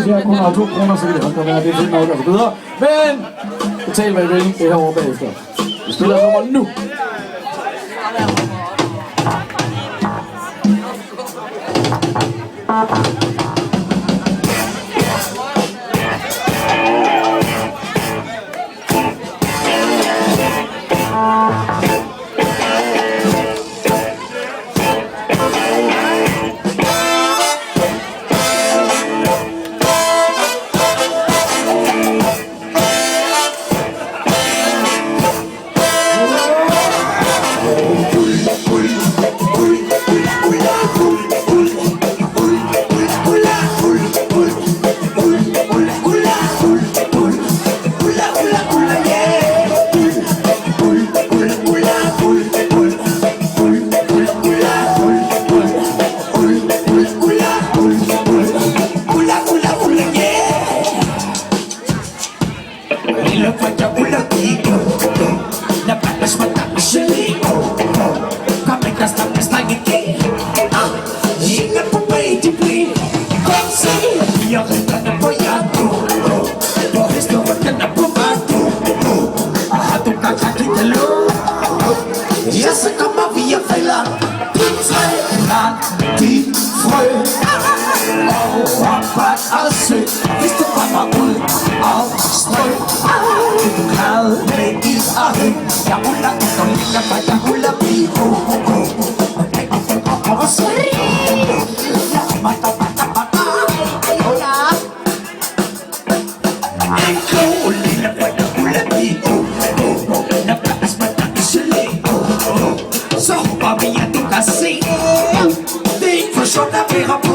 hvis jeg kun har 2 kroner, så kan det også være, det er fedt nok og så videre. Men betal hvad I vil, det er herovre bagefter. Vi spiller nummer nu. Ja, så kommer vi og fælder træer de frø og opret og sø. Hvis du kommer ud og strø, du er glad med is og hø. Jeg ruller ud og ligger, for jeg ruller bivo. Og så så håber vi, at du kan se. Det er ikke for sjovt at være på